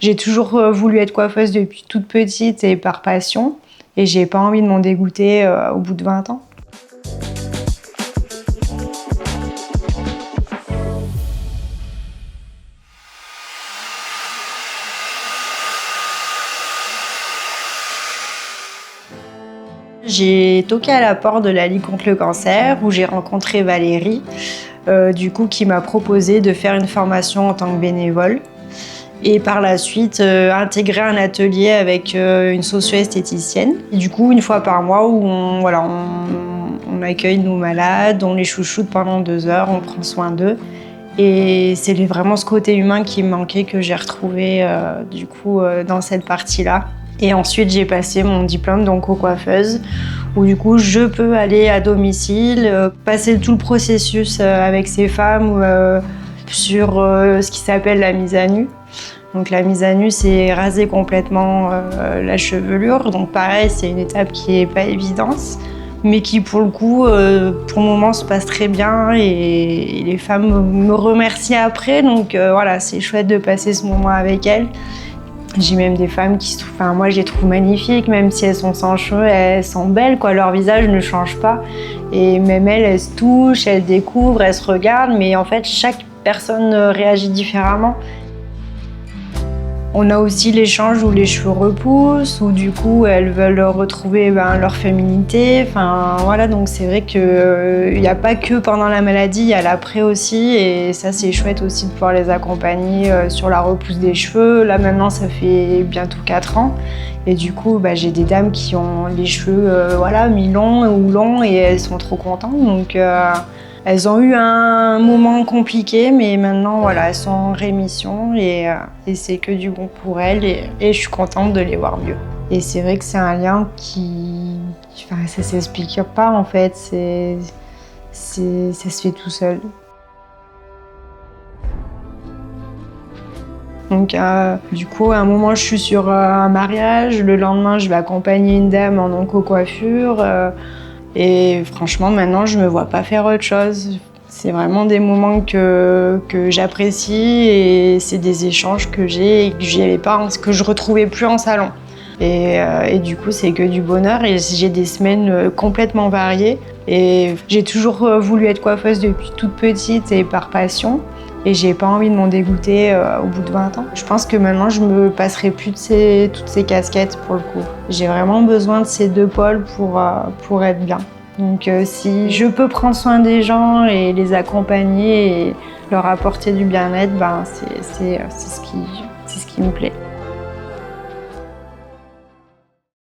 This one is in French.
J'ai toujours voulu être coiffeuse depuis toute petite et par passion. Et j'ai pas envie de m'en dégoûter au bout de 20 ans. J'ai toqué à la porte de la Ligue contre le cancer où j'ai rencontré Valérie, qui m'a proposé de faire une formation en tant que bénévole et par la suite intégrer un atelier avec une socio-esthéticienne. Et du coup, une fois par mois où on accueille nos malades, on les chouchoute pendant 2 heures, on prend soin d'eux. Et c'est vraiment ce côté humain qui me manquait que j'ai retrouvé dans cette partie-là. Et ensuite, j'ai passé mon diplôme d'onco-coiffeuse où du coup, je peux aller à domicile, passer tout le processus avec ces femmes sur ce qui s'appelle la mise à nu. Donc la mise à nu, c'est raser complètement la chevelure. Donc pareil, c'est une étape qui n'est pas évidente, mais qui pour le coup, pour le moment, se passe très bien et les femmes me remercient après. Donc voilà, c'est chouette de passer ce moment avec elles. J'ai même des femmes moi je les trouve magnifiques, même si elles sont sans cheveux, elles sont belles, quoi. Leur visage ne change pas. Et même elles se touchent, elles découvrent, elles se regardent, mais en fait chaque personne réagit différemment. On a aussi l'échange où les cheveux repoussent, où du coup elles veulent retrouver leur féminité. Enfin voilà, donc c'est vrai qu'il n'y a pas que pendant la maladie, il y a l'après aussi. Et ça c'est chouette aussi de pouvoir les accompagner sur la repousse des cheveux. Là maintenant ça fait bientôt 4 ans. Et du coup j'ai des dames qui ont les cheveux mi-longs ou longs et elles sont trop contentes. Donc elles ont eu un moment compliqué, mais maintenant, voilà, elles sont en rémission et c'est que du bon pour elles et je suis contente de les voir mieux. Et c'est vrai que c'est un lien ça s'explique pas en fait, ça se fait tout seul. Donc du coup, à un moment, je suis sur un mariage, le lendemain, je vais accompagner une dame en onco-coiffure. Et franchement, maintenant, je me vois pas faire autre chose. C'est vraiment des moments que j'apprécie et c'est des échanges que j'ai et que je retrouvais plus en salon. Et du coup, c'est que du bonheur et j'ai des semaines complètement variées. Et j'ai toujours voulu être coiffeuse depuis toute petite et par passion. Et j'ai pas envie de m'en dégoûter au bout de 20 ans. Je pense que maintenant, je me passerai plus de toutes ces casquettes pour le coup. J'ai vraiment besoin de ces 2 pôles pour être bien. Donc si je peux prendre soin des gens et les accompagner et leur apporter du bien-être, c'est ce qui me plaît.